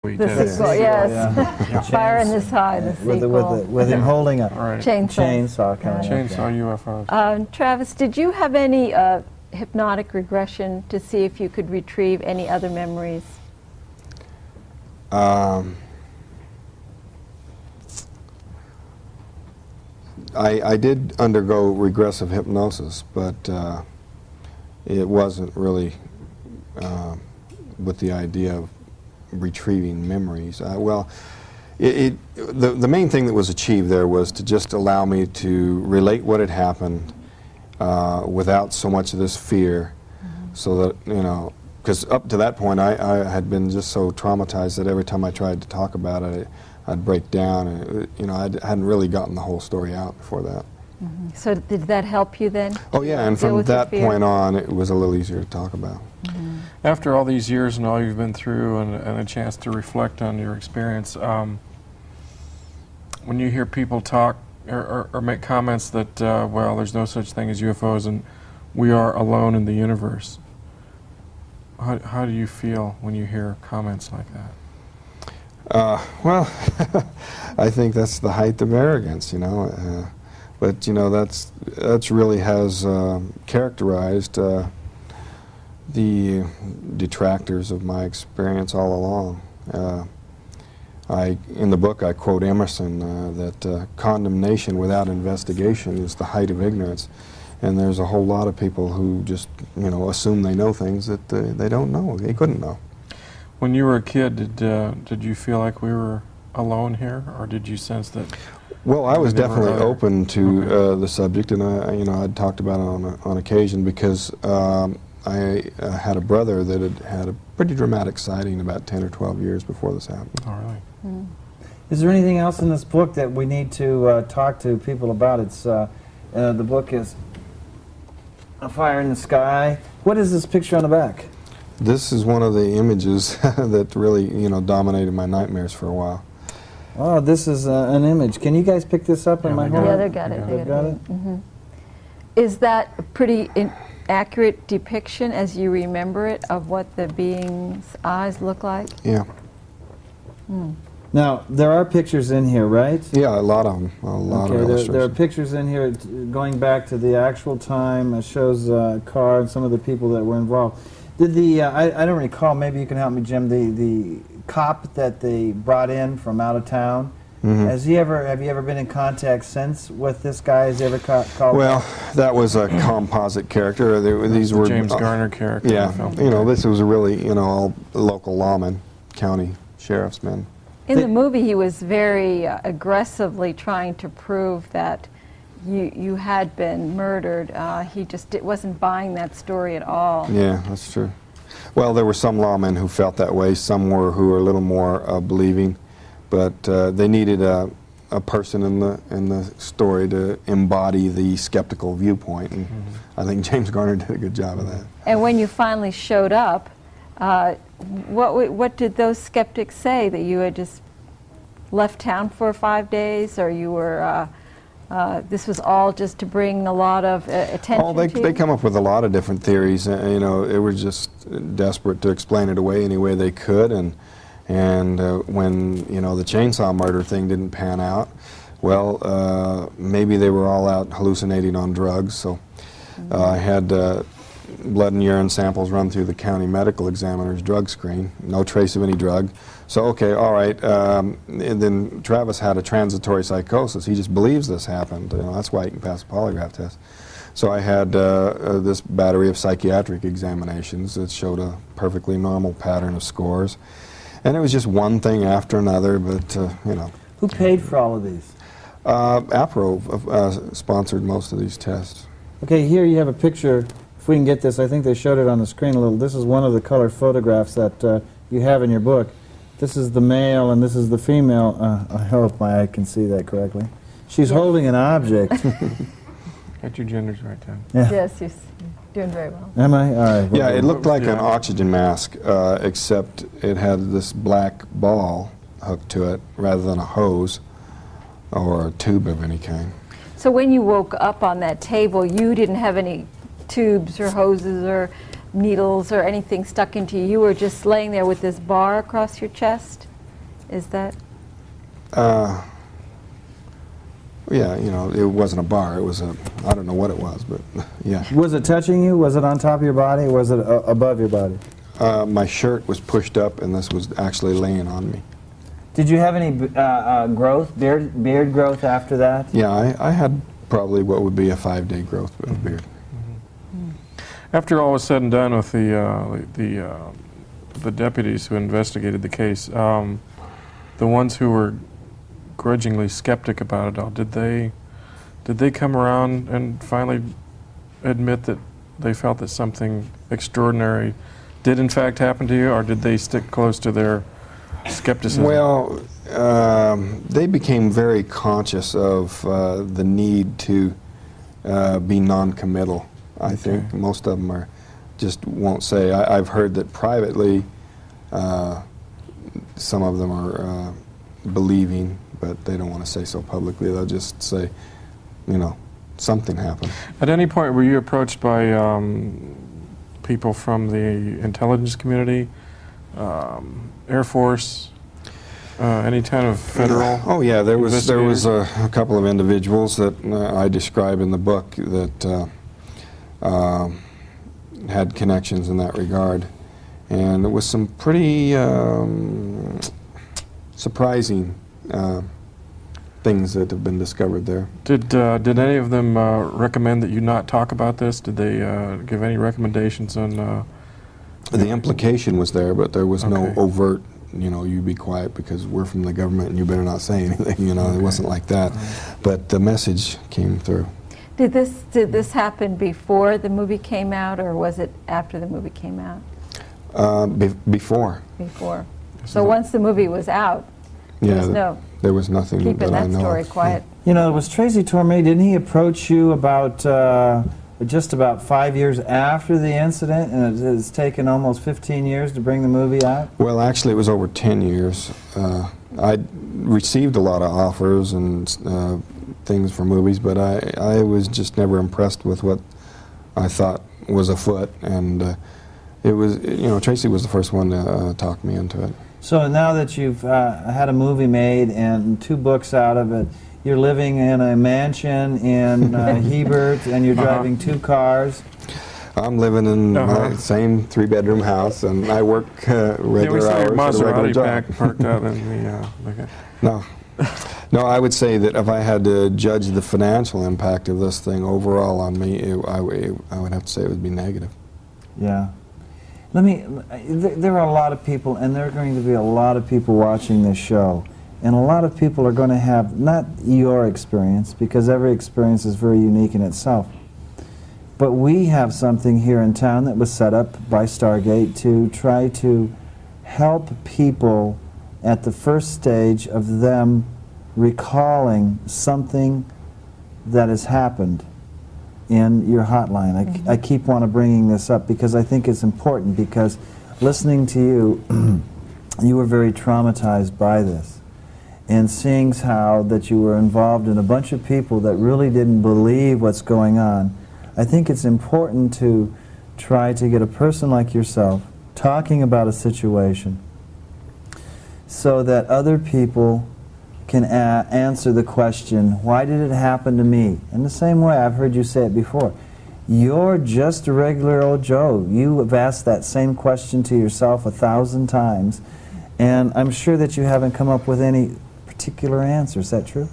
We The did. sequel, yes. Yeah. Fire in the Sky, the sequel. With him holding a Right. Chainsaw. coming up. Chainsaw UFOs. Travis, did you have any hypnotic regression to see if you could retrieve any other memories? I did undergo regressive hypnosis, but it wasn't really with the idea of retrieving memories. Well, the main thing that was achieved there was to just allow me to relate what had happened without so much of this fear, so that, you know, because up to that point I had been just so traumatized that every time I tried to talk about it, I'd break down, and you know, I hadn't really gotten the whole story out before that. So did that help you then? Oh yeah, and from that point on, it was a little easier to talk about. After all these years and all you've been through, and a chance to reflect on your experience, when you hear people talk or make comments that, well, there's no such thing as UFOs and we are alone in the universe, how do you feel when you hear comments like that? Well, I think that's the height of arrogance, you know. But you know, that's really has characterized the detractors of my experience all along. In the book, I quote Emerson that condemnation without investigation is the height of ignorance, and there's a whole lot of people who just, you know, assume they know things that they don't know. They couldn't know. When you were a kid, did you feel like we were alone here, or did you sense that? Well, I was definitely open to the subject, and I'd talked about it on occasion, because I had a brother that had a pretty dramatic sighting about 10 or 12 years before this happened. Oh, really? Is there anything else in this book that we need to talk to people about? It's the book is A Fire in the Sky. What is this picture on the back? This is one of the images that really, you know, dominated my nightmares for a while. Oh, this is an image. Can you guys pick this up in my home? Yeah, they got it. They got it? Is that a pretty accurate depiction, as you remember it, of what the being's eyes look like? Yeah. Now, there are pictures in here, right? Yeah, a lot of them. A lot of illustrations. There are pictures in here going back to the actual time. It shows a car and some of the people that were involved. Did the, I don't recall, maybe you can help me, Jim, the cop that they brought in from out of town, have you ever been in contact since with this guy? Has he ever called? Well, that was a composite character. These were James Garner character. Yeah, you know, this was really, you know, all local lawmen, county sheriff's men. In the movie, he was very aggressively trying to prove that you had been murdered. He just wasn't buying that story at all. Yeah, that's true. Well, there were some lawmen who felt that way. Some who were a little more believing, but they needed a person in the story to embody the skeptical viewpoint, and I think James Garner did a good job of that. And when you finally showed up, what did those skeptics say? That you had just left town for 5 days, or you were? This was all just to bring a lot of attention to you? They come up with a lot of different theories. You know, they were just desperate to explain it away any way they could. And when, you know, the chainsaw murder thing didn't pan out, well, maybe they were all out hallucinating on drugs. So I had blood and urine samples run through the county medical examiner's drug screen. No trace of any drug. So, okay, all right. And then Travis had a transitory psychosis. He just believes this happened. You know, that's why he can pass a polygraph test. So I had this battery of psychiatric examinations that showed a perfectly normal pattern of scores. And it was just one thing after another, but, you know. Who paid for all of these? APRO sponsored most of these tests. Okay, here you have a picture. If we can get this, I think they showed it on the screen a little. This is one of the color photographs that you have in your book. This is the male and this is the female. I hope I can see that correctly. She's holding an object. Got your genders right, Tim. Yeah. Yes, you're doing very well. Am I? All right. Yeah, it looked like an oxygen mask, except it had this black ball hooked to it rather than a hose or a tube of any kind. So when you woke up on that table, you didn't have any tubes or hoses or needles or anything stuck into you. You were just laying there with this bar across your chest? Is that? Yeah, you know, it wasn't a bar. It was a, I don't know what it was, but yeah. Was it touching you? Was it on top of your body? Or was it above your body? My shirt was pushed up, and this was actually laying on me. Did you have any growth, beard growth after that? Yeah, I had probably what would be a 5-day growth of beard. After all was said and done with the deputies who investigated the case, the ones who were grudgingly skeptic about it all, did they come around and finally admit that they felt that something extraordinary did in fact happen to you, or did they stick close to their skepticism? Well, they became very conscious of the need to be non-committal. I think most of them are just won't say. I've heard that privately some of them are believing, but they don't want to say so publicly. They'll just say, you know, something happened. At any point were you approached by people from the intelligence community, Air Force, any kind of federal? Oh yeah, there was a couple of individuals that I describe in the book that had connections in that regard, and there was some pretty surprising things that have been discovered there. Did any of them recommend that you not talk about this? Did they give any recommendations on? The implication was there, but there was no overt, you know, you be quiet because we're from the government and you better not say anything, you know. It wasn't like that. But the message came through. Did this happen before the movie came out, or was it after the movie came out? Before. Before. So once the movie was out, there was nothing keeping that I that know story of. quiet. You know, was Tracy Torme, didn't he approach you about just about 5 years after the incident, and it's taken almost 15 years to bring the movie out? Well, actually, it was over 10 years. I received a lot of offers and things for movies, but I was just never impressed with what I thought was afoot, and it was, you know, Tracy was the first one to talk me into it. So now that you've had a movie made and 2 books out of it, you're living in a mansion in Hebert, and you're driving 2 cars. I'm living in my same 3-bedroom house, and I work regular hours at a regular job. Parked out in the, No, I would say that if I had to judge the financial impact of this thing overall on me, I would have to say it would be negative. Yeah. There are a lot of people, and there are going to be a lot of people watching this show, and a lot of people are going to have, not your experience, because every experience is very unique in itself, but we have something here in town that was set up by Stargate to try to help people at the first stage of them recalling something that has happened in your hotline. I keep bringing this up because I think it's important, because listening to you, you were very traumatized by this, and seeing how that you were involved in a bunch of people that really didn't believe what's going on. I think it's important to try to get a person like yourself talking about a situation so that other people can answer the question, why did it happen to me? In the same way, I've heard you say it before. You're just a regular old Joe. You have asked that same question to yourself 1,000 times, and I'm sure that you haven't come up with any particular answer. Is that true?